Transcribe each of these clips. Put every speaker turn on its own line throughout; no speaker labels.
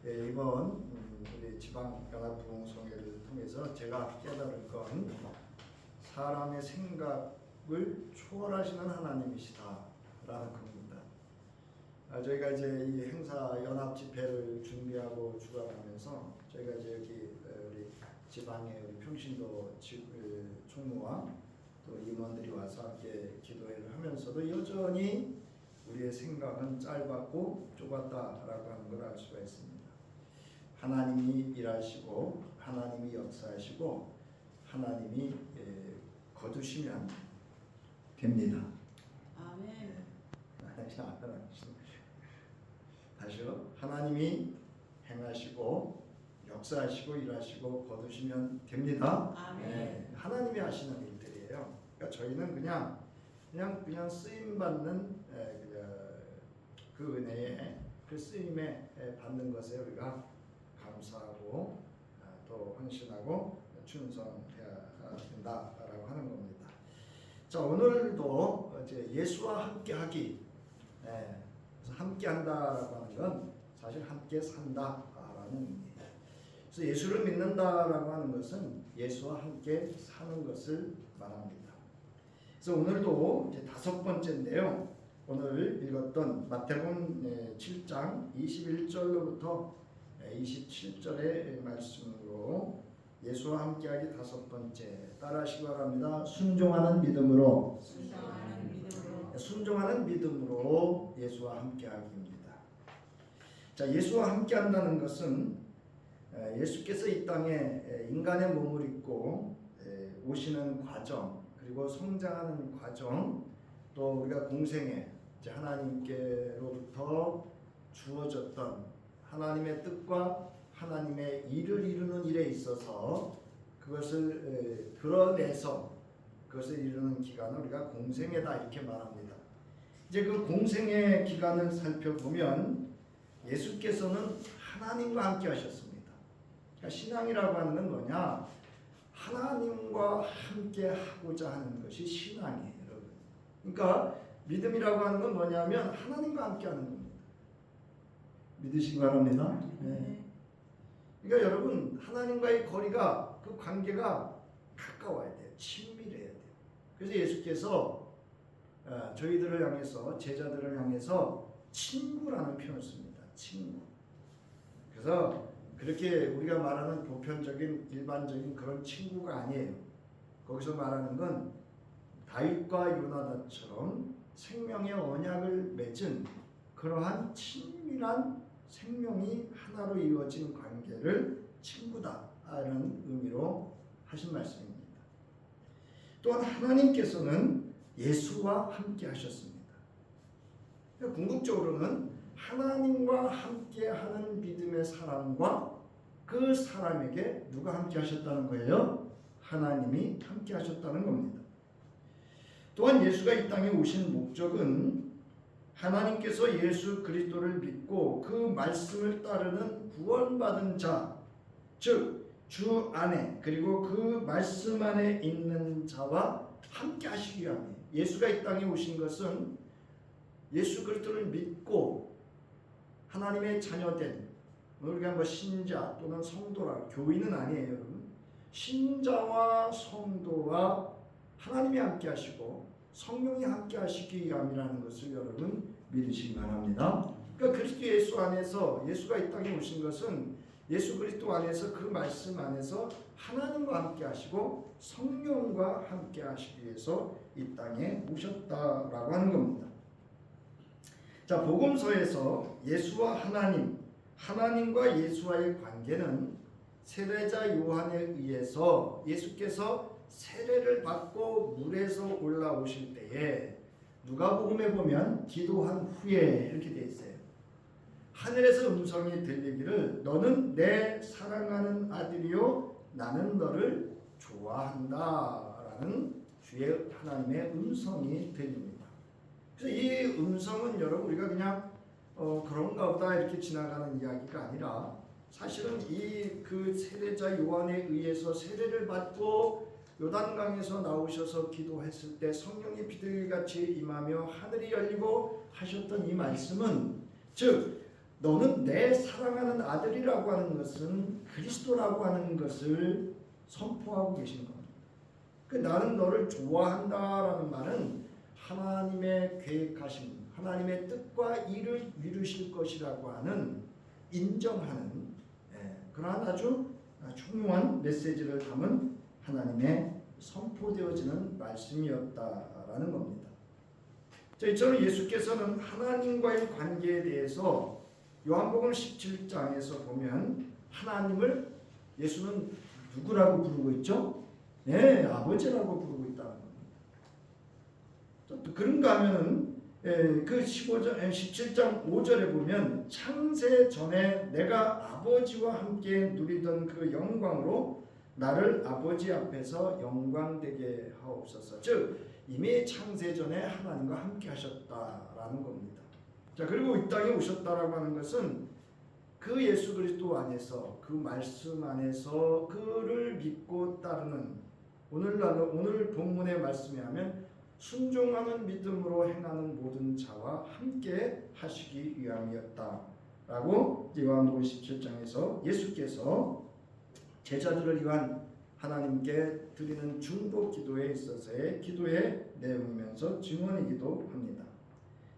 이번 우리 지방 연합부흥성회를 통해서 제가 깨달을 건 사람의 생각을 초월하시는 하나님이시다라는 겁니다. 저희가 이제 이 행사 연합 집회를 준비하고 주관하면서 저희가 이제 여기 우리 지방의 우리 평신도 총무와 또 임원들이 와서 함께 기도회를 하면서도 여전히 우리의 생각은 짧았고 좁았다라고 하는 걸 알 수가 있습니다. 하나님이 일하시고 하나님이 역사하시고 하나님이 거두시면 됩니다.
아멘.
다시요. 하나님이 행하시고 역사하시고 일하시고 거두시면 됩니다.
아멘.
하나님이 하시는 일들이에요. 그러니까 저희는 그냥 쓰임 받는 그 은혜에 그 쓰임에 받는 것에 우리가 감사하고 또 헌신하고 충성해야 된다라고 하는 겁니다. 자, 오늘도 이제 예수와 함께하기. 그래서 함께한다라고 하는 건 사실 함께 산다라는 의미예요. 그래서 예수를 믿는다라고 하는 것은 예수와 함께 사는 것을 말합니다. 그래서 오늘도 이제 5번째인데요. 오늘 읽었던 마태복음 7장 21절로부터 27절의 말씀으로 예수와 함께하기 5번째 따라하시기 바랍니다. 순종하는 믿음으로 예수와 함께하기입니다. 자, 예수와 함께한다는 것은 예수께서 이 땅에 인간의 몸을 입고 오시는 과정, 그리고 성장하는 과정, 또 우리가 공생에 하나님께로부터 주어졌던 하나님의 뜻과 하나님의 일을 이루는 일에 있어서 그것을 드러내서 그것을 이루는 기간을 우리가 공생애다 이렇게 말합니다. 이제 그 공생의 기간을 살펴보면 예수께서는 하나님과 함께 하셨습니다. 그러니까 신앙이라고 하는 건 뭐냐? 하나님과 함께 하고자 하는 것이 신앙이에요, 여러분. 그러니까 믿음이라고 하는 건 뭐냐면 하나님과 함께 하는 겁니다. 믿으시기 바랍니다. 네. 그러니까 여러분, 하나님과의 거리가, 그 관계가 가까워야 돼요. 친밀해야 돼요. 그래서 예수께서 저희들을 향해서, 제자들을 향해서 친구라는 표현을 씁니다. 친구. 그래서 그렇게 우리가 말하는 보편적인 일반적인 그런 친구가 아니에요. 거기서 말하는 건 다윗과 요나단처럼 생명의 언약을 맺은 그러한 친밀한 생명이 하나로 이루어진 관계를 친구다라는 의미로 하신 말씀입니다. 또한 하나님께서는 예수와 함께 하셨습니다. 궁극적으로는 하나님과 함께하는 믿음의 사람과 그 사람에게 누가 함께 하셨다는 거예요? 하나님이 함께 하셨다는 겁니다. 또한 예수가 이 땅에 오신 목적은 하나님께서 예수 그리스도를 믿고 그 말씀을 따르는 구원받은 자, 즉 주 안에 그리고 그 말씀 안에 있는 자와 함께 하시기 위함이에요. 예수가 이 땅에 오신 것은 예수 그리스도를 믿고 하나님의 자녀된, 우리가 뭐 신자 또는 성도라, 교인은 아니에요, 여러분. 신자와 성도와 하나님이 함께 하시고 성령이 함께 하시기 위함이라는 것을 여러분 믿으시기 바랍니다. 그러니까 그리스도 예수 안에서, 예수가 이 땅에 오신 것은 예수 그리스도 안에서 그 말씀 안에서 하나님과 함께 하시고 성령과 함께 하시기 위해서 이 땅에 오셨다라고 하는 겁니다. 자, 복음서에서 예수와 하나님과 예수와의 관계는 세례자 요한에 의해서 예수께서 세례를 받고 물에서 올라오실 때에 누가복음에 보면 기도한 후에 이렇게 되어 있어요. 하늘에서 음성이 들리기를 너는 내 사랑하는 아들이요 나는 너를 좋아한다 라는 주의 하나님의 음성이 들립니다. 그래서 이 음성은 여러분 우리가 그냥 그런가 보다 이렇게 지나가는 이야기가 아니라 사실은 이 그 세례자 요한에 의해서 세례를 받고 요단강에서 나오셔서 기도했을 때 성령이 비둘기같이 임하며 하늘이 열리고 하셨던 이 말씀은 즉 너는 내 사랑하는 아들이라고 하는 것은 그리스도라고 하는 것을 선포하고 계신 겁니다. 나는 너를 좋아한다라는 말은 하나님의 계획하심, 하나님의 뜻과 일을 이루실 것이라고 하는 인정하는 그러한 아주 중요한 메시지를 담은 하나님의 선포되어지는 말씀이었다라는 겁니다. 자, 이처럼 예수께서는 하나님과의 관계에 대해서 요한복음 17장에서 보면 하나님을 예수는 누구라고 부르고 있죠? 네, 아버지라고 부르고 있다는 겁니다. 또 그런가 하면은 그 17장 5절에 보면 창세 전에 내가 아버지와 함께 누리던 그 영광으로 나를 아버지 앞에서 영광되게 하옵소서. 즉 이미 창세 전에 하나님과 함께 하셨다라는 겁니다. 자, 그리고 이 땅에 오셨다라고 하는 것은 그 예수 그리스도 안에서, 그 말씀 안에서 그를 믿고 따르는 오늘 본문의 말씀에 하면 순종하는 믿음으로 행하는 모든 자와 함께 하시기 위함이었다라고 요한복음 17장에서 예수께서 제자들을 위한 하나님께 드리는 중보 기도에 있어서의 기도의 내용이면서 증언이기도 합니다.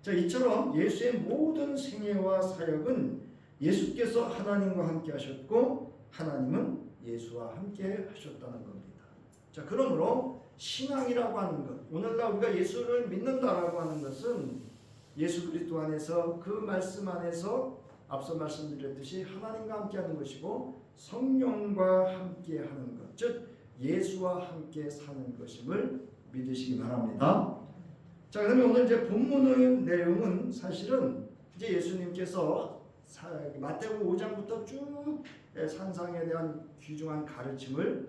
자, 이처럼 예수의 모든 생애와 사역은 예수께서 하나님과 함께 하셨고 하나님은 예수와 함께 하셨다는 겁니다. 자, 그러므로 신앙이라고 하는 것, 오늘날 우리가 예수를 믿는다라고 하는 것은 예수 그리스도 안에서 그 말씀 안에서 앞서 말씀드렸듯이 하나님과 함께하는 것이고 성령과 함께하는 것, 즉 예수와 함께 사는 것임을 믿으시기 바랍니다. 자, 그러면 오늘 이제 본문의 내용은 사실은 이제 예수님께서 마태복음 5장부터 쭉 산상에 대한 귀중한 가르침을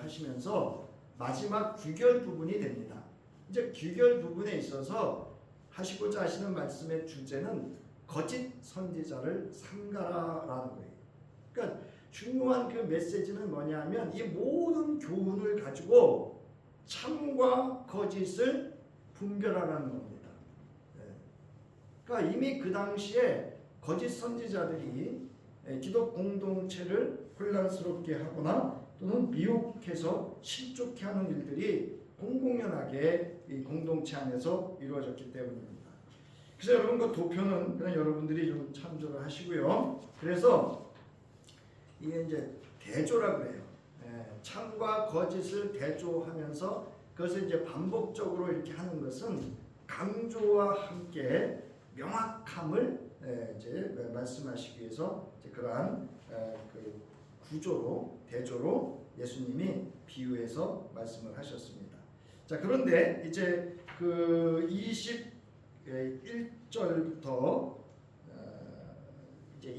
하시면서 마지막 귀결 부분이 됩니다. 이제 귀결 부분에 있어서 하시고자 하시는 말씀의 주제는 거짓 선지자를 삼가라라는 거예요. 그러니까 중요한 그 메시지는 뭐냐면 이 모든 교훈을 가지고 참과 거짓을 분별하라는 겁니다. 그러니까 이미 그 당시에 거짓 선지자들이 기독 공동체를 혼란스럽게 하거나 또는 미혹해서 실족해 하는 일들이 공공연하게 이 공동체 안에서 이루어졌기 때문입니다. 그래서 여러분 그 도표는 그냥 여러분들이 좀 참조를 하시고요. 그래서 이게 이제 대조라고 해요. 참과 거짓을 대조하면서 그것을 이제 반복적으로 이렇게 하는 것은 강조와 함께 명확함을 이제 말씀하시기 위해서 이제 그러한 그 구조로 대조로 예수님이 비유해서 말씀을 하셨습니다. 자, 그런데 이제 그 21절부터 이제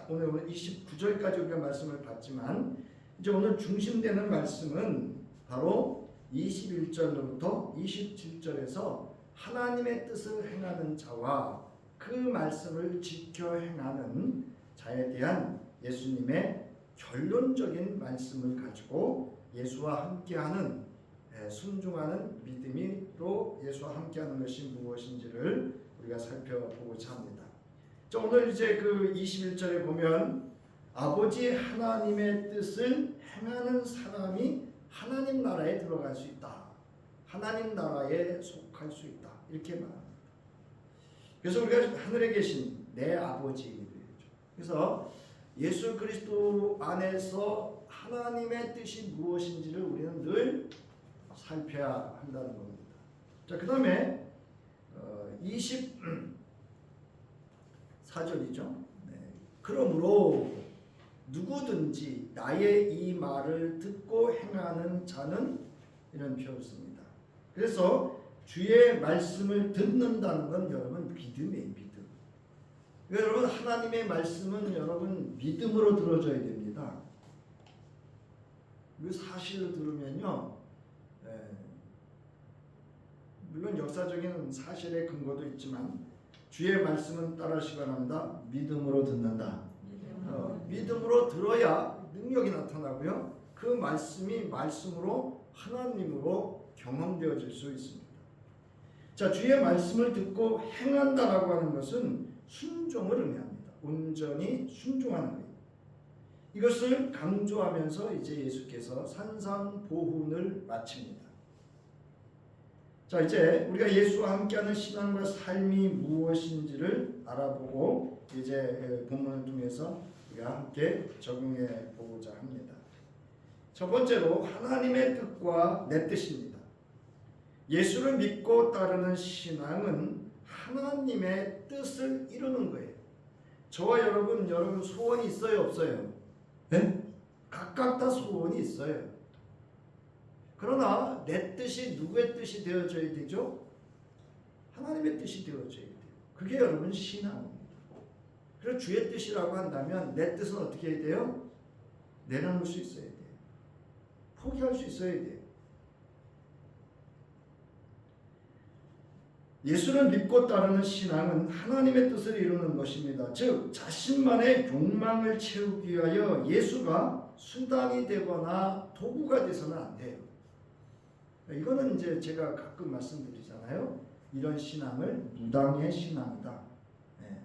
오늘 29절까지 우리가 말씀을 봤지만 이제 오늘 중심되는 말씀은 바로 21절로부터 27절에서 하나님의 뜻을 행하는 자와 그 말씀을 지켜 행하는 자에 대한 예수님의 결론적인 말씀을 가지고 예수와 함께하는 순종하는 믿음으로 예수와 함께하는 것이 무엇인지를 우리가 살펴보고자 합니다. 자, 오늘 이제 그 21절에 보면 아버지 하나님의 뜻을 행하는 사람이 하나님 나라에 들어갈 수 있다. 하나님 나라에 속할 수 있다. 이렇게 말합니다. 그래서 우리가 하늘에 계신 내 아버지, 그래서 예수 그리스도 안에서 하나님의 뜻이 무엇인지를 우리는 늘 살펴야 한다는 겁니다. 자, 그 다음에 24절이죠. 그러므로 누구든지 나의 이 말을 듣고 행하는 자는 이런 표현을 씁니다. 그래서 주의 말씀을 듣는다는 건 여러분 믿음이에요. 믿음. 그러니까 여러분 하나님의 말씀은 여러분 믿음으로 들어줘야 됩니다. 그 사실을 들으면요, 물론 역사적인 사실의 근거도 있지만 주의 말씀은 따르시기 바랍니다. 믿음으로 듣는다. 믿음으로 들어야 능력이 나타나고요. 그 말씀이 말씀으로 하나님으로 경험되어질 수 있습니다. 자, 주의 말씀을 듣고 행한다라고 하는 것은 순종을 의미합니다. 온 온전히 순종하는 거예요. 이것을 강조하면서 이제 예수께서 산상보훈을 마칩니다. 자, 이제 우리가 예수와 함께하는 신앙과 삶이 무엇인지를 알아보고 이제 본문을 통해서 우리가 함께 적용해 보고자 합니다. 첫 번째로 하나님의 뜻과 내 뜻입니다. 예수를 믿고 따르는 신앙은 하나님의 뜻을 이루는 거예요. 저와 여러분 소원이 있어요, 없어요? 네? 각각 다 소원이 있어요. 그러나 내 뜻이 누구의 뜻이 되어져야 되죠? 하나님의 뜻이 되어져야 돼요. 그게 여러분 신앙입니다. 그래서 주의 뜻이라고 한다면 내 뜻은 어떻게 해야 돼요? 내려놓을 수 있어야 돼요. 포기할 수 있어야 돼요. 예수를 믿고 따르는 신앙은 하나님의 뜻을 이루는 것입니다. 즉 자신만의 욕망을 채우기 위하여 예수가 수단이 되거나 도구가 돼서는 안 돼요. 이거는 이제 제가 가끔 말씀드리잖아요. 이런 신앙을 무당의 신앙이다. 네.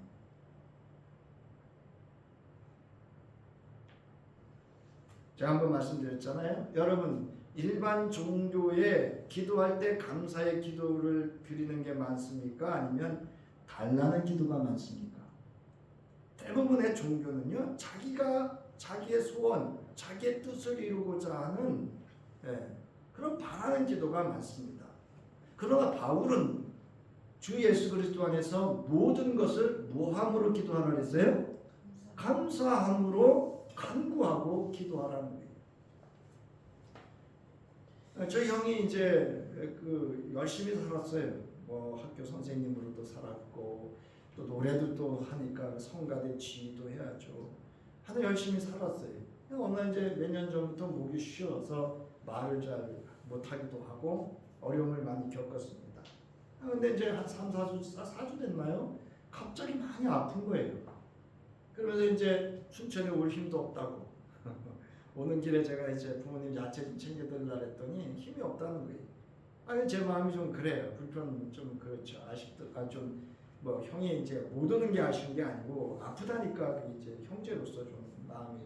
제가 한번 말씀드렸잖아요. 여러분 일반 종교에 기도할 때 감사의 기도를 드리는 게 많습니까? 아니면 달라는 기도가 많습니까? 대부분의 종교는요, 자기의 소원, 자기의 뜻을 이루고자 하는 그런 바라는 기도가 많습니다. 그러나 바울은 주 예수 그리스도 안에서 모든 것을 뭐함으로 기도하라 했어요? 감사함으로 간구하고 기도하라는 거예요. 저희 형이 이제 열심히 살았어요. 뭐 학교 선생님으로도 살았고 또 노래도 또 하니까 성가대 지휘도 해야죠. 하도 열심히 살았어요. 어느 날 이제 몇 년 전부터 목이 쉬어서 말을 잘 못하기도 하고 어려움을 많이 겪었습니다. 근데 이제 한 4주 됐나요? 갑자기 많이 아픈 거예요. 그러면서 이제 춘천에 올 힘도 없다고 오는 길에 제가 이제 부모님 야채 좀 챙겨드리려고 했더니 힘이 없다는 거예요. 아니 제 마음이 좀 그래요. 불편 좀 그렇죠. 좀 뭐 형이 이제 못 오는 게 아쉬운 게 아니고 아프다니까 이제 형제로서 좀 마음이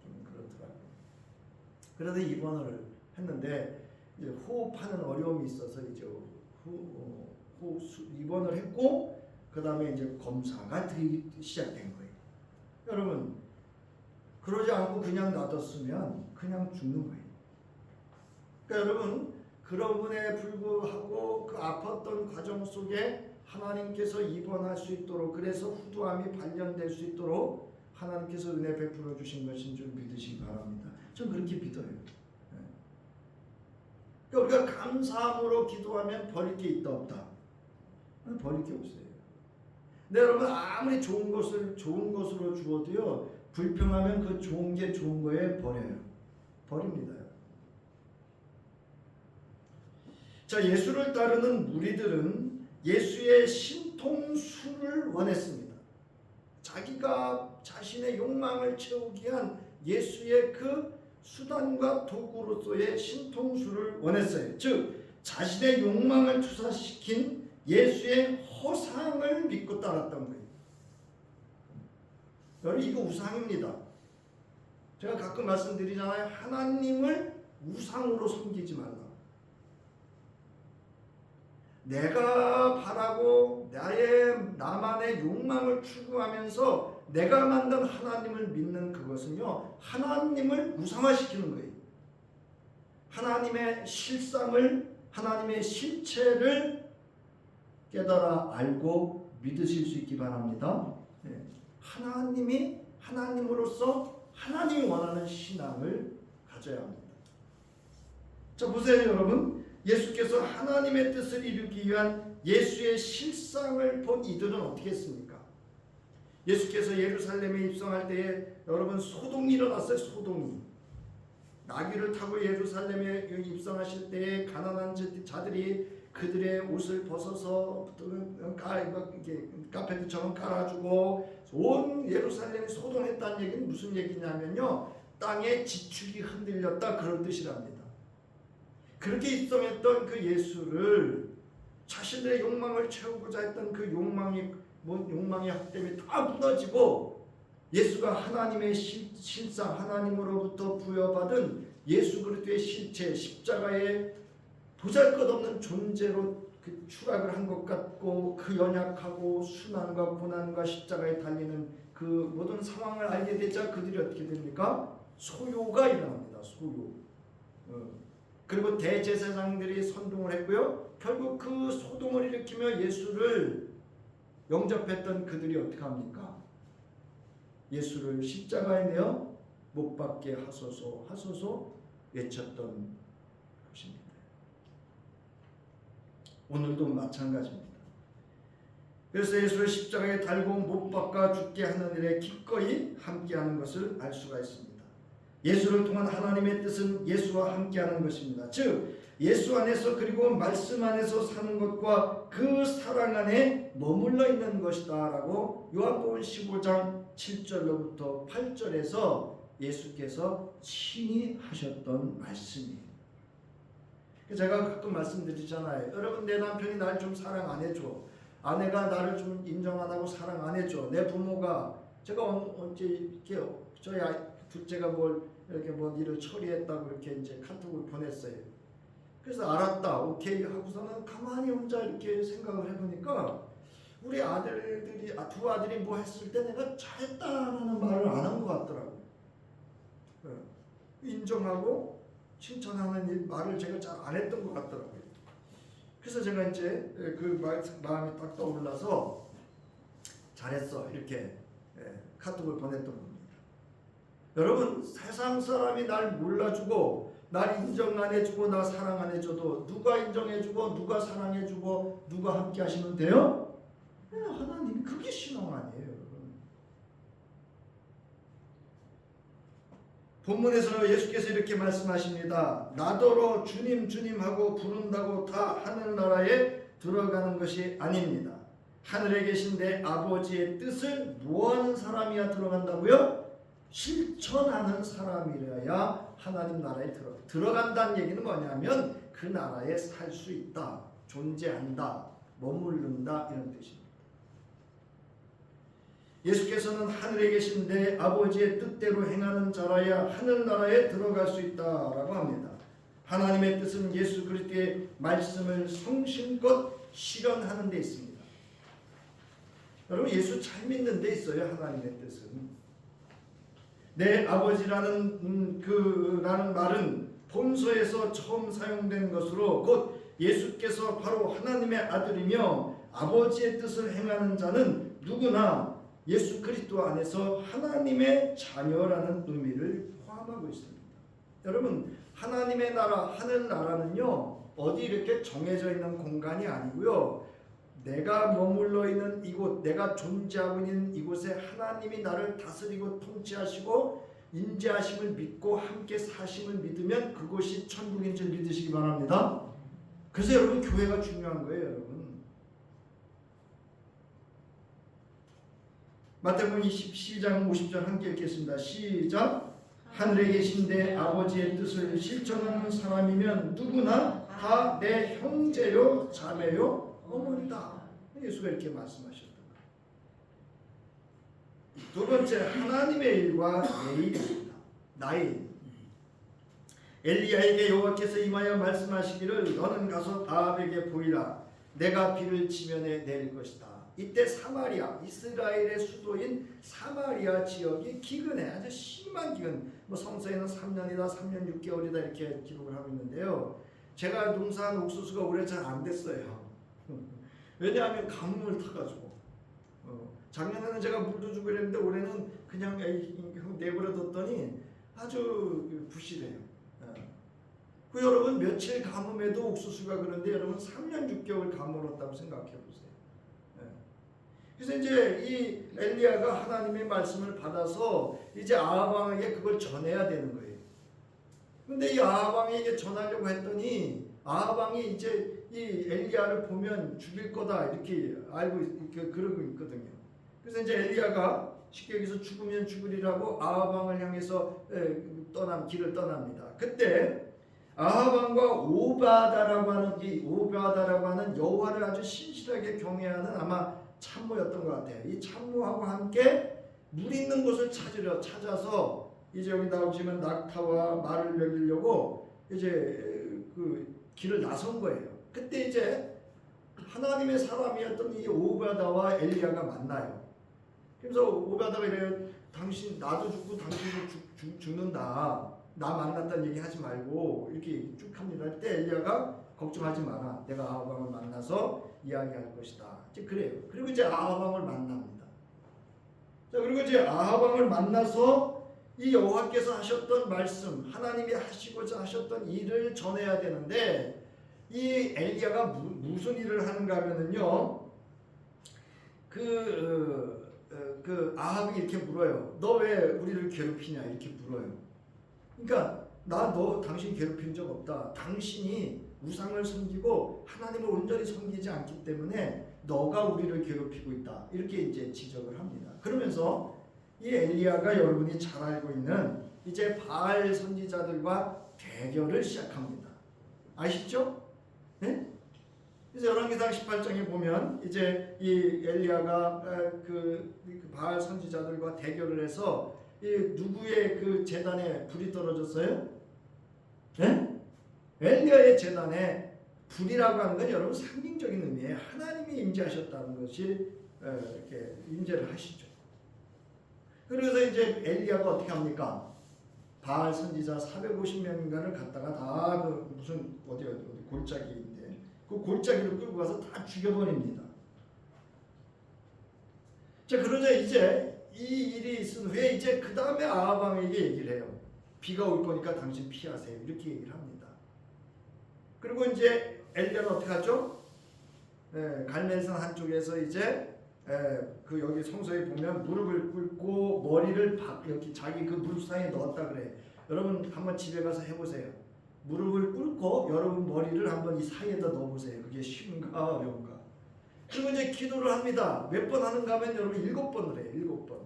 좀 그렇더라고요. 그래서 입원을 했는데 이제 호흡하는 어려움이 있어서 이제 입원을 했고 그 다음에 이제 검사가 시작된 거예요. 여러분 그러지 않고 그냥 놔뒀으면 그냥 죽는 거예요. 그러니까 여러분 그러분에 불구하고 그 아팠던 과정 속에 하나님께서 입원할 수 있도록 그래서 후두암이 발견될 수 있도록 하나님께서 은혜 베풀어 주신 것인 줄 믿으시기 바랍니다. 전 그렇게 믿어요. 그러니까 우리가 감사함으로 기도하면 버릴 게 있다 없다? 버릴 게 없어요. 근데 여러분 아무리 좋은 것으로 주어도요 불평하면 그 좋은 게 좋은 거에 버려요. 버립니다. 자, 예수를 따르는 무리들은 예수의 신통수를 원했습니다. 자기가 자신의 욕망을 채우기 위한 예수의 그 수단과 도구로서의 신통수를 원했어요. 즉 자신의 욕망을 투사시킨 예수의 허상을 믿고 따랐던 거예요. 여러분 이거 우상입니다. 제가 가끔 말씀드리잖아요. 하나님을 우상으로 섬기지 말라. 내가 바라고 나만의 욕망을 추구하면서 내가 만든 하나님을 믿는 그것은요 하나님을 우상화시키는 거예요. 하나님의 실상을 하나님의 실체를 깨달아 알고 믿으실 수 있기 바랍니다. 하나님이 하나님으로서 하나님이 원하는 신앙을 가져야 합니다. 자 보세요 여러분. 예수께서 하나님의 뜻을 이루기 위한 예수의 실상을 본 이들은 어떻게 했습니까? 예수께서 예루살렘에 입성할 때에 여러분 소동이 일어났어요. 소동이. 나귀를 타고 예루살렘에 입성하실 때에 가난한 자들이 그들의 옷을 벗어서 카페트처럼 깔아주고 온 예루살렘이 소동했다는 얘기는 무슨 얘기냐면요 땅의 지축이 흔들렸다 그런 뜻이랍니다. 그렇게 입성했던 그 예수를 자신의 욕망을 채우고자 했던 그 욕망의 헛됨이 다 무너지고 예수가 하나님의 실상, 하나님으로부터 부여받은 예수 그리스도의 실체, 십자가의 보잘것없는 존재로 그 추락을 한 것 같고, 그 연약하고 순환과 고난과 십자가에 달리는 그 모든 상황을 알게 되자 그들이 어떻게 됩니까? 소요가 일어납니다. 소요. 그리고 대제사장들이 선동을 했고요. 결국 그 소동을 일으키며 예수를 영접했던 그들이 어떻게 합니까? 예수를 십자가에 내어 못 박게 하소서 하소서 외쳤던 것입니다. 오늘도 마찬가지입니다. 그래서 예수를 십자가에 달고 못 박아 죽게 하는 일에 기꺼이 함께하는 것을 알 수가 있습니다. 예수를 통한 하나님의 뜻은 예수와 함께하는 것입니다. 즉 예수 안에서 그리고 말씀 안에서 사는 것과 그 사랑 안에 머물러 있는 것이다 라고 요한복음 15장 7절로부터 8절에서 예수께서 친히 하셨던 말씀이에요. 제가 가끔 말씀드리잖아요. 여러분, 내 남편이 날 좀 사랑 안 해줘, 아내가 나를 좀 인정 안 하고 사랑 안 해줘, 내 부모가, 제가 언제 이렇게 저희 둘째가 이렇게 일을 처리했다고 이렇게 이제 카톡을 보냈어요. 그래서 알았다, 오케이 하고서는 가만히 혼자 이렇게 생각을 해보니까 우리 아들들이 두 아들이 뭐 했을 때 내가 잘했다라는 말을 안 한 것 같더라고요. 인정하고 칭찬하는 말을 제가 잘 안 했던 것 같더라고요. 그래서 제가 이제 그 마음이 딱 떠올라서 잘했어 이렇게 카톡을 보냈던 겁니다. 여러분, 세상 사람이 날 몰라주고 날 인정 안 해주고 나 사랑 안 해줘도 누가 인정해주고 누가 사랑해주고 누가 함께 하시면 돼요? 하나님. 그게 신앙 아니에요, 여러분. 본문에서 예수께서 이렇게 말씀하십니다. 나더러 주님 주님 하고 부른다고 다 하늘나라에 들어가는 것이 아닙니다. 하늘에 계신 내 아버지의 뜻을 뭐하는 사람이야 들어간다고요? 실천하는 사람이라야 하나님 나라에 들어간다는 얘기는 뭐냐면 그 나라에 살 수 있다, 존재한다, 머무른다, 이런 뜻입니다. 예수께서는 하늘에 계신 내 아버지의 뜻대로 행하는 자라야 하늘나라에 들어갈 수 있다라고 합니다. 하나님의 뜻은 예수 그리스도의 말씀을 성심껏 실현하는 데 있습니다. 여러분, 예수 잘 믿는 데 있어요. 하나님의 뜻은. 내 아버지라는 라는 말은 본서에서 처음 사용된 것으로 곧 예수께서 바로 하나님의 아들이며 아버지의 뜻을 행하는 자는 누구나 예수 그리스도 안에서 하나님의 자녀라는 의미를 포함하고 있습니다. 여러분, 하나님의 나라, 하늘나라는요 어디 이렇게 정해져 있는 공간이 아니고요, 내가 머물러 있는 이곳, 내가 존재하고 있는 이곳에 하나님이 나를 다스리고 통치하시고 인재하심을 믿고 함께 사심을 믿으면 그곳이 천국인 줄 믿으시기 바랍니다. 그래서 여러분, 교회가 중요한 거예요. 여러분, 마태복음 22장 50절 함께 읽겠습니다. 시작. 하늘에 계신 내 아버지의 뜻을 실천하는 사람이면 누구나 다 내 형제요 자매요 어머니다. 예수가 이렇게 말씀하셨다. 두 번째, 하나님의 일과 내 일입니다. 나의 일. 엘리야에게 여호와께서 임하여 말씀하시기를 너는 가서 아합에게 보이라. 내가 비를 지면에 내릴 것이다. 이때 사마리아, 이스라엘의 수도인 사마리아 지역이 기근에, 아주 심한 기근, 성서에는 3년이다 3년 6개월이다 이렇게 기록을 하고 있는데요, 제가 농사한 옥수수가 올해 잘 안 됐어요. 왜냐하면 가뭄을 타가지고. 작년에는 제가 물도 주고 그랬는데 올해는 그냥 내버려 뒀더니 아주 부실해요. 그 여러분, 며칠 가뭄에도 옥수수가 그런데 여러분 3년 6개월 가물었다고 생각해 보세요. 그래서 이제 이 엘리야가 하나님의 말씀을 받아서 이제 아합 왕에게 그걸 전해야 되는 거예요. 근데 이 아합 왕에게 전하려고 했더니 아합 왕이 이제 이 엘리야를 보면 죽일 거다 이렇게 알고 그러고 있거든요. 그래서 이제 엘리야가 쉽게 얘기해서 죽으면 죽으리라고 아합 왕을 향해서 길을 떠납니다. 그때 아합 왕과 오바다라고 하는 여호와를 아주 신실하게 경외하는 아마 참모였던 것 같아요. 이 참모하고 함께 물 있는 곳을 찾아서 이제 여기 나오지만 낙타와 말을 먹이려고 이제 그 길을 나선 거예요. 그때 이제 하나님의 사람이었던 이 오바다와 엘리야가 만나요. 그래서 오바다가 이래요. 당신 나도 죽고 당신도 죽는다. 나 만났다는 얘기 하지 말고 이렇게 쭉 합니다. 그때 엘리야가 걱정하지 마라. 내가 아하방을 만나서 이야기할 것이다. 이제 그래요. 그리고 이제 아하방을 만납니다. 자, 그리고 이제 아하방을 만나서 이 여호와께서 하셨던 말씀, 하나님이 하시고자 하셨던 일을 전해야 되는데 이 엘리야가 무슨 일을 하는가 하면은요. 그 아합이 이렇게 물어요. 너 왜 우리를 괴롭히냐 이렇게 물어요. 그러니까 너 당신 괴롭힌 적 없다. 당신이 우상을 섬기고 하나님을 온전히 섬기지 않기 때문에 너가 우리를 괴롭히고 있다. 이렇게 이제 지적을 합니다. 그러면서 이 엘리야가 여러분이 잘 알고 있는 이제 바알 선지자들과 대결을 시작합니다. 아시죠? 네? 그래서 열왕기상 18장에 보면 이제 이 엘리야가 그 바알 선지자들과 대결을 해서 이 누구의 그 제단에 불이 떨어졌어요? 네? 엘리야의 제단에 불이라고 하는 건 여러분 상징적인 의미예요. 하나님이 임재하셨다는 것이 이렇게 임재를 하시죠. 그래서 이제 엘리야가 어떻게 합니까? 바알 선지자 450명인가를 갖다가 다 그 무슨 어디 골짜기인데 그 골짜기로 끌고 가서 다 죽여버립니다. 자, 그러자 이제 이 일이 있은 후에 이제 그 다음에 아하방에게 얘기를 해요. 비가 올 거니까 당신 피하세요. 이렇게 얘기를 합니다. 그리고 이제 엘리야는 어떻게 하죠? 갈멜산 한쪽에서 이제 그 여기 성서에 보면 무릎을 꿇고 머리를 여기 자기 그 무릎 사이에 넣었다 그래. 여러분 한번 집에 가서 해보세요. 무릎을 꿇고 여러분 머리를 한번 이 사이에다 넣어보세요. 그게 쉬운가 어려운가. 그리고 이제 기도를 합니다. 몇 번 하는가 하면 여러분 7번을 해요. 7번.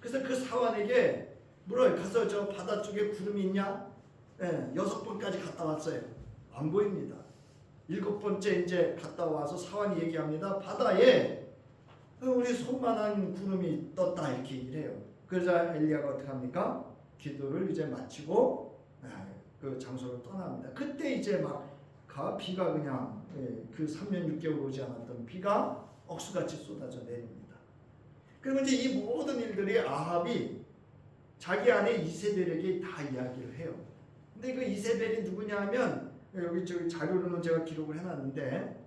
그래서 그 사환에게 물어요. 가서 저 바다 쪽에 구름이 있냐? 6번까지 갔다 왔어요. 안 보입니다. 7번째 이제 갔다 와서 사환이 얘기합니다. 바다에 우리 손만한 구름이 떴다 이렇게 얘기를 해요. 그러자 엘리야가 어떻게 합니까? 기도를 이제 마치고 그 장소를 떠납니다. 그때 이제 막 비가 그냥 그 3년 6개월 오지 않았던 비가 억수같이 쏟아져 내립니다. 그리고 이제 이 모든 일들이 아합이 자기 아내 이세벨에게 다 이야기를 해요. 근데 그 이세벨이 누구냐 하면 여기 저기 자료로는 제가 기록을 해놨는데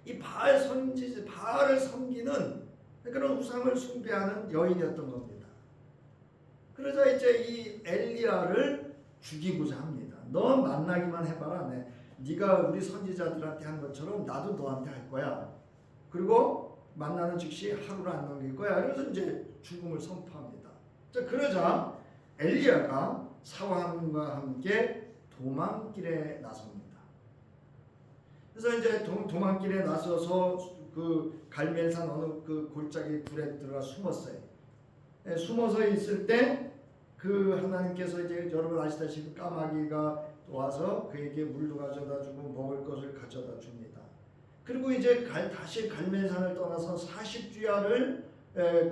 이 바알을 섬기는 그런 우상을 숭배하는 여인이었던 겁니다. 그러자 이제 이 엘리야를 죽이고자 합니다. 너 만나기만 해봐라. 네가 우리 선지자들한테 한 것처럼 나도 너한테 할 거야. 그리고 만나는 즉시 하루를 안 넘길 거야. 그래서 이제 죽음을 선포합니다. 자, 그러자 엘리야가 사환과 함께 도망길에 나섭니다. 그래서 이제 도망길에 나서서 그 갈멜산 어느 그 골짜기 굴에 들어가 숨었어요. 숨어서 있을 때 그 하나님께서 이제 여러분 아시다시피 까마귀가 와서 그에게 물도 가져다 주고 먹을 것을 가져다 줍니다. 그리고 이제 다시 갈멜산을 떠나서 40주야를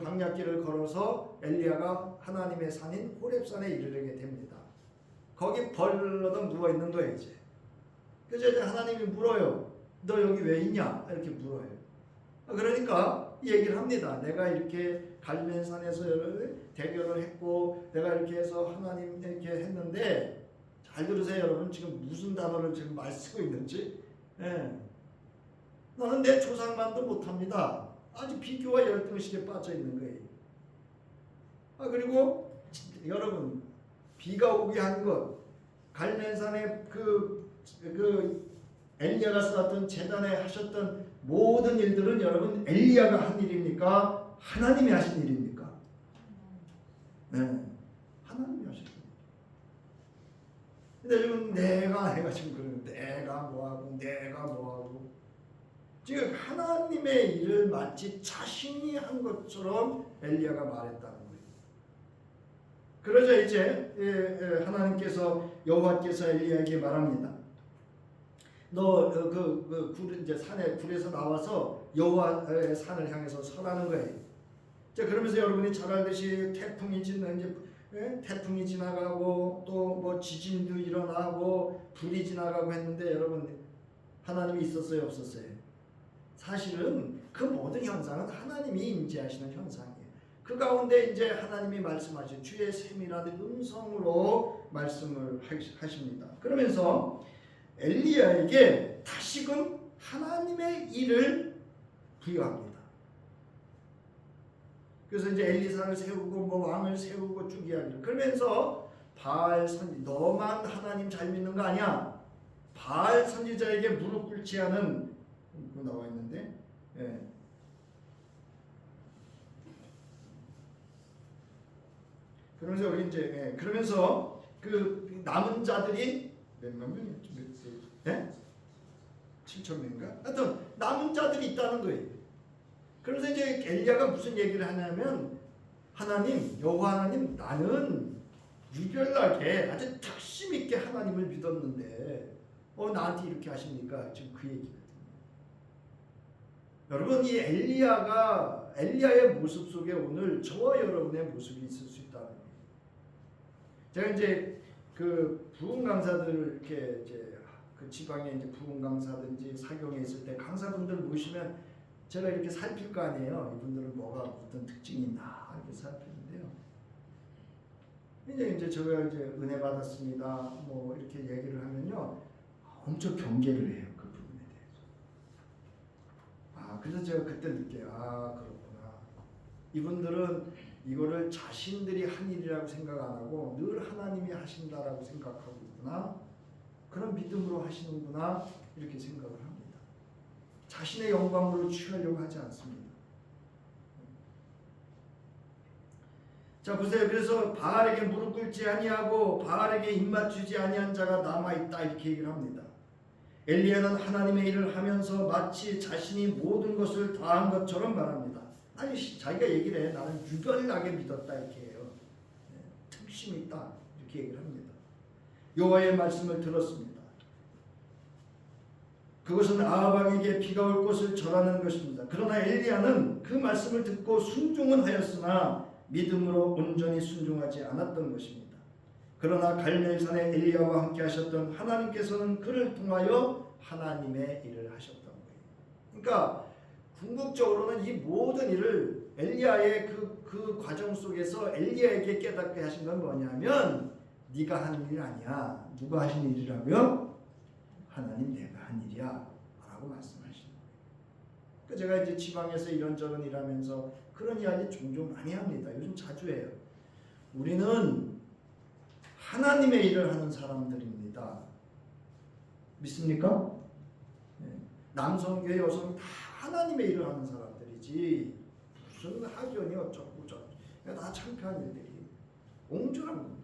광야길을 걸어서 엘리야가 하나님의 산인 호렙산에 이르게 됩니다. 거기 벌러덩 누워 있는 거예요 이제. 그래서 이제 하나님이 물어요. 너 여기 왜 있냐? 이렇게 물어요. 그러니까 얘기를 합니다. 내가 이렇게 갈멜산에서 대결을 했고 내가 이렇게 해서 하나님 이렇게 했는데 잘 들으세요 여러분. 지금 무슨 단어를 지금 말 쓰고 있는지. 나는 내 조상만도 못합니다. 아주 비교와 열등식에 빠져 있는 거예요. 그리고 여러분 비가 오게 한 것, 갈멜산에 그 엘리야가 쌓았던 제단에 하셨던 모든 일들은 여러분 엘리야가 한 일입니까? 하나님이 하신 일입니까? 하나님이 하신 일. 근데 지금 내가 지금 그러는데 내가 뭐하고 지금 하나님의 일을 마치 자신이 한 것처럼 엘리야가 말했다는 거예요. 그러자 이제 하나님께서 여호와께서 엘리야에게 말합니다. 너 이제 산에 굴에서 나와서 여호와의 산을 향해서 서라는 거예요. 자, 그러면서 여러분이 잘 알듯이 태풍이 태풍이 지나가고 또 뭐 지진도 일어나고 불이 지나가고 했는데 여러분 하나님이 있었어요, 없었어요? 사실은 그 모든 현상은 하나님이 임재하시는 현상이에요. 그 가운데 이제 하나님이 말씀하신 주의 세밀한 음성으로 말씀을 하십니다. 그러면서 엘리야에게 다시금 하나님의 일을 부여합니다. 그래서 이제 엘리사를 세우고 뭐 왕을 세우고 쭉 이야기를. 그러면서 바알 선지, 너만 하나님 잘 믿는 거 아니야? 바알 선지자에게 무릎 꿇지 않은, 그 나와 있는데, 예. 그러면서 우리 이제 그러면서 그 남은 자들이 몇만 명이었죠? 예? 7천 명인가? 하여튼 남은 자들이 있다는 거예요. 그래서 이제 엘리야가 무슨 얘기를 하냐면 하나님, 여호와 하나님, 나는 유별나게 아주 특심 있게 하나님을 믿었는데 나한테 이렇게 하십니까? 지금 그 얘기거든요. 여러분, 이 엘리야의 모습 속에 오늘 저와 여러분의 모습이 있을 수 있다는 거예요. 제가 이제 그 부흥 강사들 이렇게 이제 그 지방에 이제 부흥 강사든지 사경에 있을 때 강사분들 모시면 제가 이렇게 살필 거 아니에요. 이분들은 뭐가 어떤 특징이 있나 이렇게 살피는데요. 이제 제가 이제 은혜 받았습니다. 뭐 이렇게 얘기를 하면요, 엄청 경계를 해요, 그 부분에 대해서. 그래서 제가 그때 느껴요. 그렇구나. 이분들은 이거를 자신들이 한 일이라고 생각 안 하고 늘 하나님이 하신다라고 생각하고 있구나. 그런 믿음으로 하시는구나 이렇게 생각을 합니다. 자신의 영광으로 취하려고 하지 않습니다. 자, 보세요. 그래서 바알에게 무릎 꿇지 아니하고 바알에게 입맞추지 아니한 자가 남아있다 이렇게 얘기를 합니다. 엘리야는 하나님의 일을 하면서 마치 자신이 모든 것을 다한 것처럼 말합니다. 아니, 자기가 얘기를 해. 나는 유별나게 믿었다 이렇게 해요. 특심이 있다 이렇게 얘기를 합니다. 여호와의 말씀을 들었습니다. 그것은 아합 왕에게 비가 올 것을 절하는 것입니다. 그러나 엘리야는 그 말씀을 듣고 순종은 하였으나 믿음으로 온전히 순종하지 않았던 것입니다. 그러나 갈멜산에 엘리야와 함께 하셨던 하나님께서는 그를 통하여 하나님의 일을 하셨던 거예요. 그러니까 궁극적으로는 이 모든 일을 엘리야의 그 과정 속에서 엘리야에게 깨닫게 하신 건 뭐냐면, 네가 한 일 아니야. 누가 하신 일이라고요? 하나님 내가 한 일이야 라고 말씀하시는 거예요. 그러니까 제가 이제 지방에서 이런저런 일하면서 그런 이야기 종종 많이 합니다. 요즘 자주 해요. 우리는 하나님의 일을 하는 사람들입니다. 믿습니까? 남성교회 여성 다 하나님의 일을 하는 사람들이지 무슨 학연이 어쩌고 저쩌고 다 창피한 일들이 옹졸한 겁니다.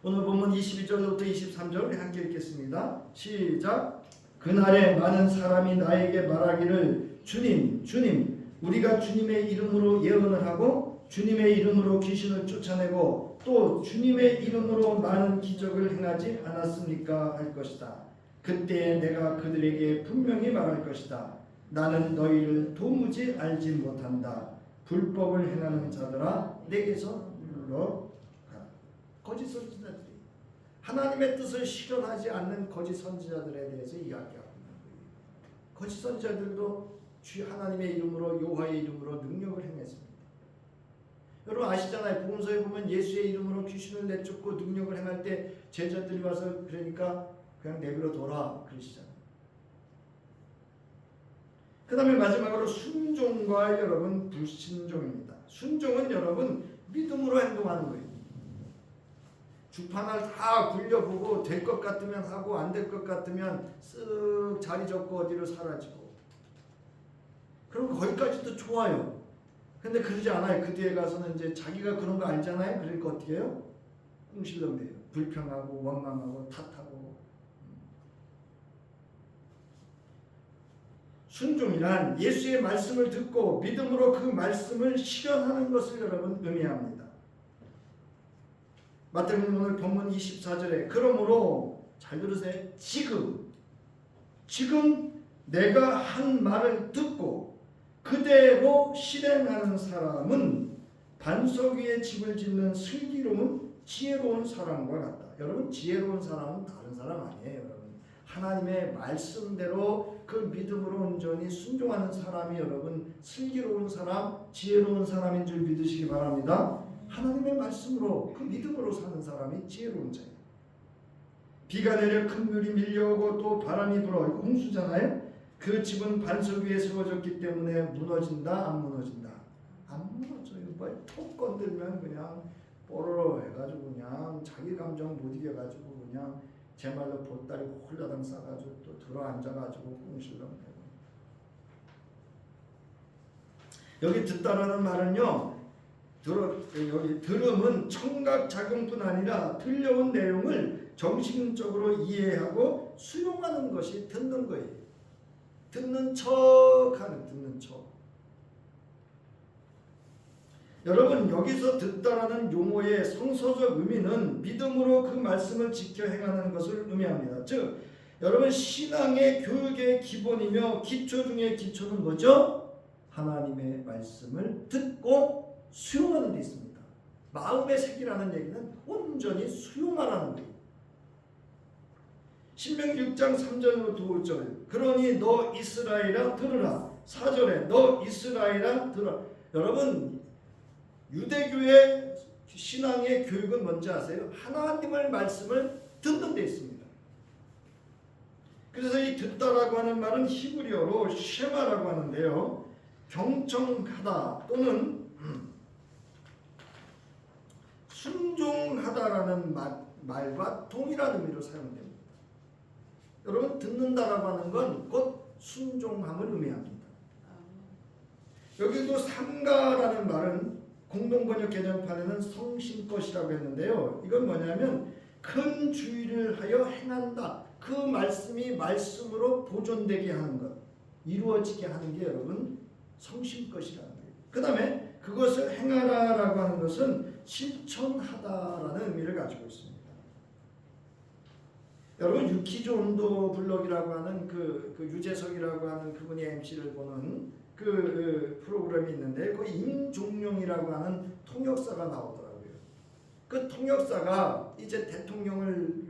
오늘 본문 22절부터 23절 우리 함께 읽겠습니다. 시작. 그날에 많은 사람이 나에게 말하기를 주님, 주님, 우리가 주님의 이름으로 예언을 하고 주님의 이름으로 귀신을 쫓아내고 또 주님의 이름으로 많은 기적을 행하지 않았습니까? 할 것이다. 그때 내가 그들에게 분명히 말할 것이다. 나는 너희를 도무지 알지 못한다. 불법을 행하는 자들아 내게서 물러가라. 거짓 선지자들이 하나님의 뜻을 실현하지 않는 거짓 선지자들에 대해서 이야기하고 있는 거예요. 거짓 선지자들도 주 하나님의 이름으로 여호와의 이름으로 능력을 행했습니다. 여러분 아시잖아요. 복음서에 보면 예수의 이름으로 귀신을 내쫓고 능력을 행할 때 제자들이 와서 그러니까 그냥 내버려 둬라 그러시잖아요. 그 다음에 마지막으로 순종과 여러분 불순종입니다. 순종은 여러분 믿음으로 행동하는 거예요. 주판을 다 굴려보고 될 것 같으면 하고 안 될 것 같으면 쓱 자리 접고 어디로 사라지고, 그럼 거기까지도 좋아요. 근데 그러지 않아요. 그 뒤에 가서는 이제 자기가 그런 거 알잖아요. 그러니까 어떻게 해요? 꿍실렁대요. 불평하고 원망하고 탓하고. 순종이란 예수의 말씀을 듣고 믿음으로 그 말씀을 실현하는 것을 여러분 의미합니다. 마태복음 오늘 본문 24절에 그러므로 잘 들으세요. 지금 내가 한 말을 듣고 그대로 실행하는 사람은 반석 위에 집을 짓는 슬기로운 지혜로운 사람과 같다. 여러분, 지혜로운 사람은 다른 사람 아니에요. 여러분, 하나님의 말씀대로 그 믿음으로 온전히 순종하는 사람이 여러분 슬기로운 사람, 지혜로운 사람인 줄 믿으시기 바랍니다. 하나님의 말씀으로 그 믿음으로 사는 사람이 지혜로운 자예요. 비가 내려 큰 물이 밀려오고 또 바람이 불어, 이거 홍수잖아요. 그 집은 반석 위에 세워졌기 때문에 무너진다, 안 무너진다? 안 무너져요. 톡 건들면 그냥 뽀로로 해가지고 그냥 자기 감정 못 이겨가지고 그냥 제 말로 보따리 홀라당 싸가지고 또 들어 앉아가지고 꿍실렁대고. 여기 듣다라는 말은요, 여기 들음은 청각 작용뿐 아니라 들려온 내용을 정신적으로 이해하고 수용하는 것이 듣는 거예요. 듣는 척하는, 듣는 척. 여러분, 여기서 듣다라는 용어의 성서적 의미는 믿음으로 그 말씀을 지켜 행하는 것을 의미합니다. 즉, 여러분, 신앙의 교육의 기본이며 기초 중에 기초는 뭐죠? 하나님의 말씀을 듣고 수용하는 데 있습니다. 마음의 색이라는 얘기는 온전히 수용하라는 거예요. 신명기 6장 3절부터 5절. 그러니 너 이스라엘아 들으라. 4절에 너 이스라엘아 들으라. 여러분, 유대교의 신앙의 교육은 뭔지 아세요? 하나님의 말씀을 듣는 데 있습니다. 그래서 이 듣다라고 하는 말은 히브리어로 쉐마라고 하는데요, 경청하다 또는 순종하다라는 말과 동일한 의미로 사용됩니다. 여러분, 듣는다라고 하는 건 곧 순종함을 의미합니다. 여기도 삼가라는 말은 공동번역 개정판에는 성심것이라고 했는데요, 이건 뭐냐면 큰 주의를 하여 행한다. 그 말씀이 말씀으로 보존되게 하는 것, 이루어지게 하는 게 여러분 성심것이라는 거예요. 그 다음에 그것을 행하라라고 하는 것은 실천하다라는 의미를 가지고 있습니다. 여러분, 유키조 온도 블럭이라고 하는 그 유재석이라고 하는 그분이 MC를 보는 그 프로그램이 있는데, 그 임종룡이라고 하는 통역사가 나오더라고요. 그 통역사가 이제 대통령을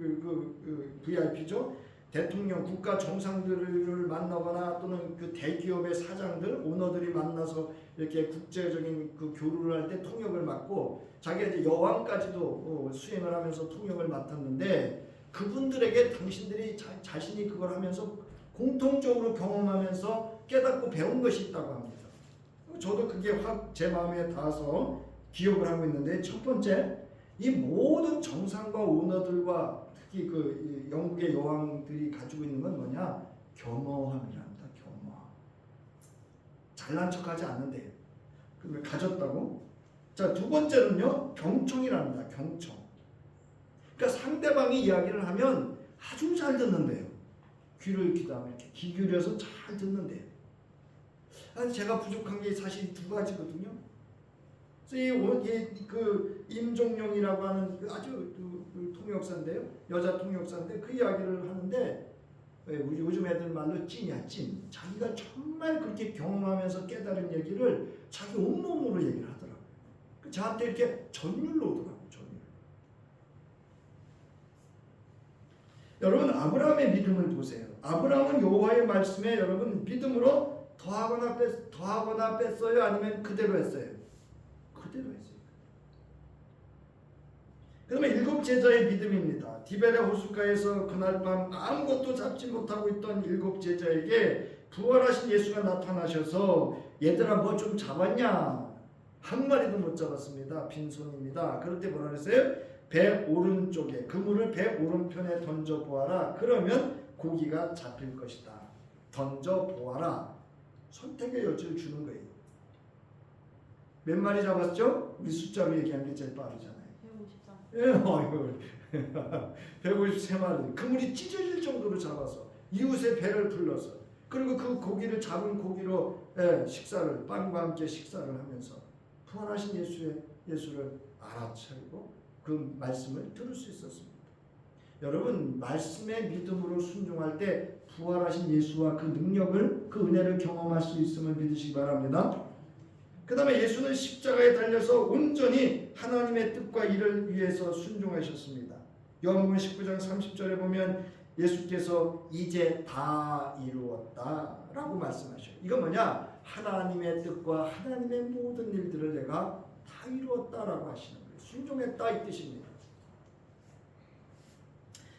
VIP죠. 대통령, 국가 정상들을 만나거나 또는 그 대기업의 사장들, 오너들이 만나서 이렇게 국제적인 그 교류를 할 때 통역을 맡고, 자기가 이제 여왕까지도 수행을 하면서 통역을 맡았는데, 그분들에게 당신들이 자신이 그걸 하면서 공통적으로 경험하면서 깨닫고 배운 것이 있다고 합니다. 저도 그게 확 제 마음에 닿아서 기억을 하고 있는데, 첫 번째, 이 모든 정상과 오너들과 특히 그 영국의 여왕들이 가지고 있는 건 뭐냐? 겸허함이랍니다. 겸허함. 잘난 척하지 않는데 그걸 가졌다고. 자, 두 번째는요, 경청이랍니다. 경청. 그러니까 상대방이 이야기를 하면 아주 잘 듣는데요. 귀를 귀담아 이렇게 귀 기울여서 잘 듣는데요. 아니, 제가 부족한 게 사실 두 가지거든요. 그래서 그 임종룡이라고 하는 그 아주 그 통역사인데요, 여자 통역사인데, 그 이야기를 하는데, 요즘 애들 말로 찐이야, 찐. 자기가 정말 그렇게 경험하면서 깨달은 얘기를 자기 온몸으로 얘기를 하더라고요. 저한테 이렇게 전율로 오더라고요. 전율. 여러분, 아브라함의 믿음을 보세요. 아브라함은 여호와의 말씀에 여러분 믿음으로 더하거나 뺐어요? 아니면 그대로 했어요? 그대로 했어요. 그다음에 일곱 제자의 믿음입니다. 디베레 호숫가에서 그날 밤 아무것도 잡지 못하고 있던 일곱 제자에게 부활하신 예수가 나타나셔서, 얘들아 뭐 좀 잡았냐? 한 마리도 못 잡았습니다. 빈손입니다. 그럴 때 뭐라 그랬어요? 배 오른쪽에, 그물을 배 오른편에 던져 보아라. 그러면 고기가 잡힐 것이다. 던져 보아라. 선택의 여지를 주는 거예요. 몇 마리 잡았죠? 우리 숫자로 얘기하는 게 제일 빠르잖아요. 153. 예, 153마리. 그물이 찢어질 정도로 잡아서 이웃의 배를 불러서, 그리고 그 고기를 잡은 고기로 식사를, 빵과 함께 식사를 하면서 부활하신 예수를 알아차리고 그 말씀을 들을 수 있었습니다. 여러분 말씀의 믿음으로 순종할 때 부활하신 예수와 그 능력을 그 은혜를 경험할 수 있음을 믿으시기 바랍니다. 그 다음에 예수는 십자가에 달려서 온전히 하나님의 뜻과 일을 위해서 순종하셨습니다. 요한복음 19장 30절에 보면 예수께서 이제 다 이루었다 라고 말씀하셔요. 이건 뭐냐? 하나님의 뜻과 하나님의 모든 일들을 내가 다 이루었다라고 하시는 거예요. 순종했다 이 뜻입니다.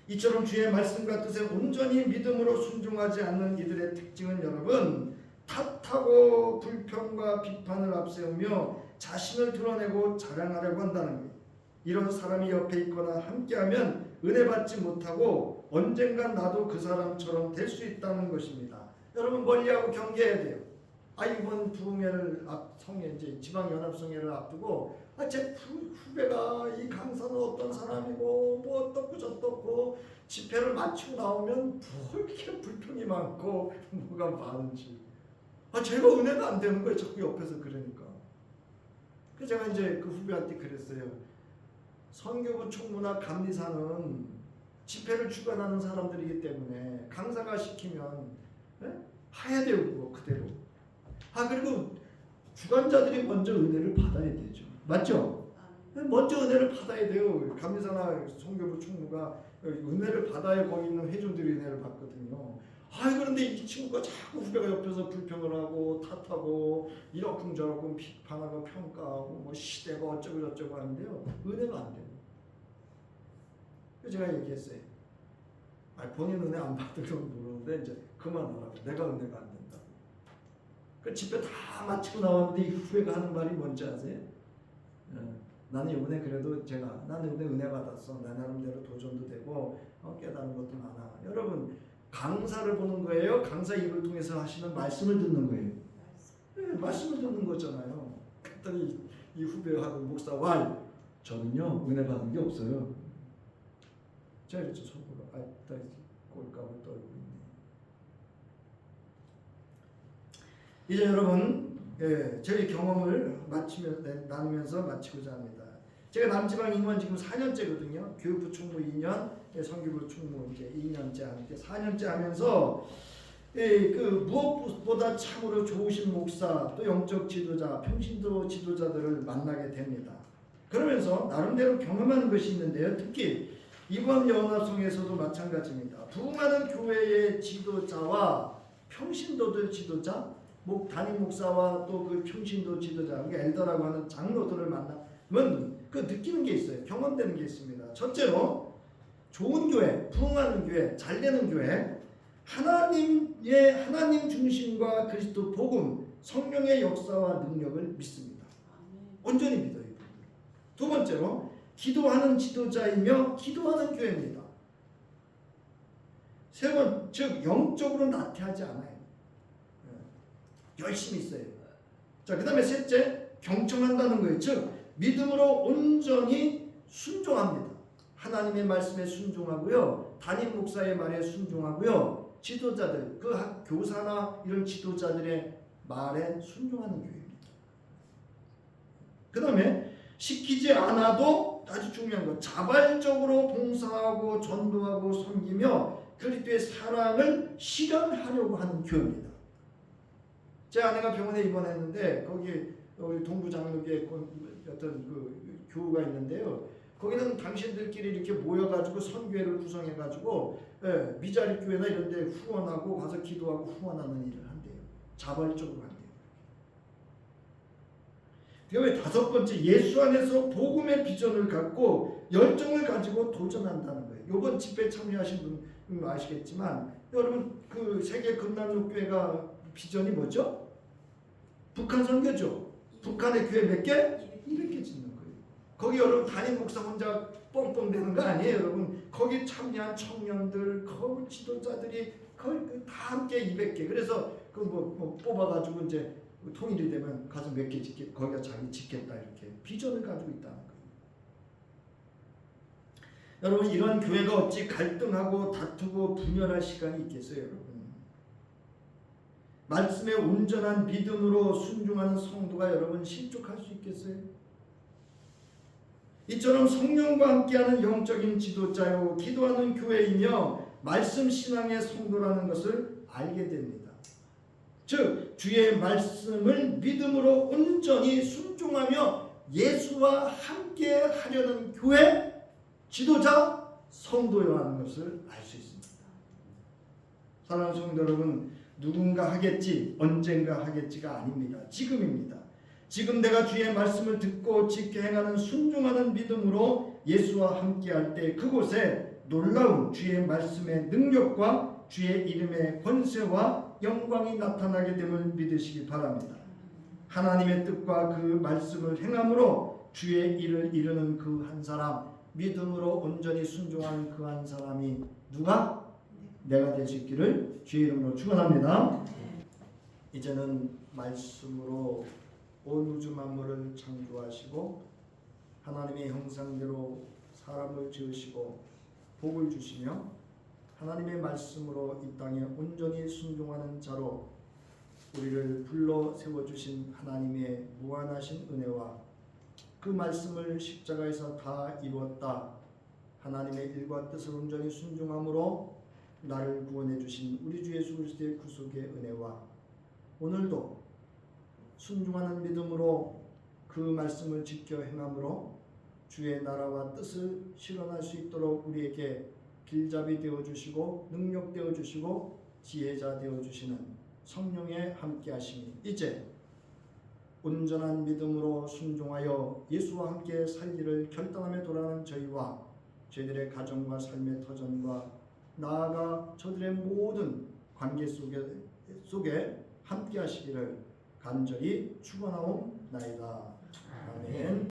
이처럼 주의 말씀과 뜻에 온전히 믿음으로 순종하지 않는 이들의 특징은 여러분 탓하고 불평과 비판을 앞세우며 자신을 드러내고 자랑하려고 한다는 거예요. 이런 사람이 옆에 있거나 함께하면 은혜 받지 못하고 언젠간 나도 그 사람처럼 될 수 있다는 것입니다. 여러분 멀리하고 경계해야 돼요. 이번 부흥회를 성회 이제 지방연합성회를 앞두고 제 후배가 이 강사는 어떤 사람이고 뭐 어떻고 저떻고 집회를 마치고 나오면 뭐 이렇게 불평이 많고 뭐가 많은지 제가 은혜가 안 되는 거예요. 자꾸 옆에서 그러니까. 그래서 제가 이제 그 후배한테 그랬어요. 선교부 총무나 감리사는 집회를 주관하는 사람들이기 때문에 강사가 시키면 해야 돼요. 그거 그대로. 그리고 주관자들이 먼저 은혜를 받아야 되죠. 맞죠? 먼저 은혜를 받아야 돼요. 감리사나 선교부 총무가 은혜를 받아야 거기 있는 회중들이 은혜를 받거든요. 그런데 이 친구가 자꾸 후배가 옆에서 불평을 하고 탓하고 이러쿵저러쿵 비판하고 평가하고 뭐 시대가 어쩌고 저쩌고 하는데요. 은혜가 안 돼요. 그래서 제가 얘기했어요. 본인 은혜 안 받으려고 모르는데 이제 그만하라고. 내가 은혜가 안 된다고. 그 집회 다 마치고 나왔는데 이 후배가 하는 말이 뭔지 아세요? 나는 이번에 그래도 나는 은혜 받았어. 나 나름대로 도전도 되고 깨달은 것도 많아. 여러분 강사를 보는 거예요? 강사 입을 통해서 하시는 말씀을 듣는 거예요? 말씀을 듣는 거잖아요. 그랬더니 이 후배하고 목사 저는요 은혜 받은 게 없어요. 제가 이랬죠. 속으로 꼴값을 떨고 있네. 이제 여러분 저희 경험을 나누면서 마치고자 합니다. 제가 남지방 임원 지금 4년째거든요. 교육부 총무 2년, 선교부 총무 이제 2년째 하는데 4년째 하면서 그 무엇보다 참으로 좋으신 목사 또 영적 지도자, 평신도 지도자들을 만나게 됩니다. 그러면서 나름대로 경험하는 것이 있는데요. 특히 이번 연합성에서도 마찬가지입니다. 부흥하는 교회의 지도자와 평신도들 지도자, 담임 목사와 또 그 평신도 지도자, 그러니까 엘더라고 하는 장로들을 만나면 그 느끼는 게 있어요. 경험되는 게 있습니다. 첫째로 좋은 교회, 부흥하는 교회, 잘되는 교회, 하나님 중심과 그리스도 복음, 성령의 역사와 능력을 믿습니다. 온전히 믿어요. 두 번째로 기도하는 지도자이며 기도하는 교회입니다. 세 번, 즉 영적으로 나태하지 않아요. 열심히 있어요. 자, 그 다음에 셋째, 경청한다는 거예요. 즉 믿음으로 온전히 순종합니다. 하나님의 말씀에 순종하고요, 담임 목사의 말에 순종하고요, 지도자들, 그 교사나 이런 지도자들의 말에 순종하는 교회입니다. 그 다음에 시키지 않아도 아주 중요한 것, 자발적으로 봉사하고 전도하고 섬기며 그리스도의 사랑을 실현하려고 하는 교회입니다. 제 아내가 병원에 입원했는데 거기 우리 동부 장로교회 어떤 그 교우가 있는데요. 거기는 당신들끼리 이렇게 모여가지고 선교회를 구성해가지고 미자리 교회나 이런데 후원하고 가서 기도하고 후원하는 일을 한대요. 자발적으로 한대요. 그다음에 다섯 번째, 예수 안에서 복음의 비전을 갖고 열정을 가지고 도전한다는 거예요. 이번 집회 참여하신 분 아시겠지만 여러분 그 세계 금남로교회가 비전이 뭐죠? 북한 선교죠. 북한의 교회 몇 개? 200개 짓는 거예요. 거기 여러분 담임 목사 혼자 뻥뻥 되는 거 아니에요, 여러분. 거기 참여한 청년들, 거기 지도자들이 거의 다 함께 200개. 그래서 그 뭐 뽑아가지고 이제 통일이 되면 가서 몇 개 짓게, 거기가 자기 짓겠다 이렇게 비전을 가지고 있다는 거예요. 여러분 이런 교회가 어찌 갈등하고 다투고 분열할 시간이 있겠어요, 여러분? 말씀에 온전한 믿음으로 순종하는 성도가 여러분 실족할 수 있겠어요? 이처럼 성령과 함께하는 영적인 지도자요 기도하는 교회이며 말씀 신앙의 성도라는 것을 알게 됩니다. 즉 주의 말씀을 믿음으로 온전히 순종하며 예수와 함께 하려는 교회, 지도자, 성도여 하는 것을 알 수 있습니다. 사랑하는 성도 여러분, 누군가 하겠지, 언젠가 하겠지가 아닙니다. 지금입니다. 지금 내가 주의 말씀을 듣고 지켜 행하는 순종하는 믿음으로 예수와 함께할 때 그곳에 놀라운 주의 말씀의 능력과 주의 이름의 권세와 영광이 나타나게 됨을 믿으시기 바랍니다. 하나님의 뜻과 그 말씀을 행함으로 주의 일을 이루는 그 한 사람, 믿음으로 온전히 순종하는 그 한 사람이 누가? 내가 될 수 있기를 주의 이름으로 축원합니다. 이제는 말씀으로 온 우주 만물을 창조하시고 하나님의 형상대로 사람을 지으시고 복을 주시며 하나님의 말씀으로 이 땅에 온전히 순종하는 자로 우리를 불러 세워주신 하나님의 무한하신 은혜와 그 말씀을 십자가에서 다 이루었다. 하나님의 일과 뜻을 온전히 순종함으로 나를 구원해 주신 우리 주 예수 그리스도의 구속의 은혜와 오늘도 순종하는 믿음으로 그 말씀을 지켜 행함으로 주의 나라와 뜻을 실현할 수 있도록 우리에게 길잡이 되어주시고 능력 되어주시고 지혜자 되어주시는 성령의 함께하심이 이제 온전한 믿음으로 순종하여 예수와 함께 살기를 결단하며 돌아가는 저희와 저희들의 가정과 삶의 터전과 나아가 저들의 모든 관계 속에 함께하시기를 간절히 축원하옵나이다. 아멘.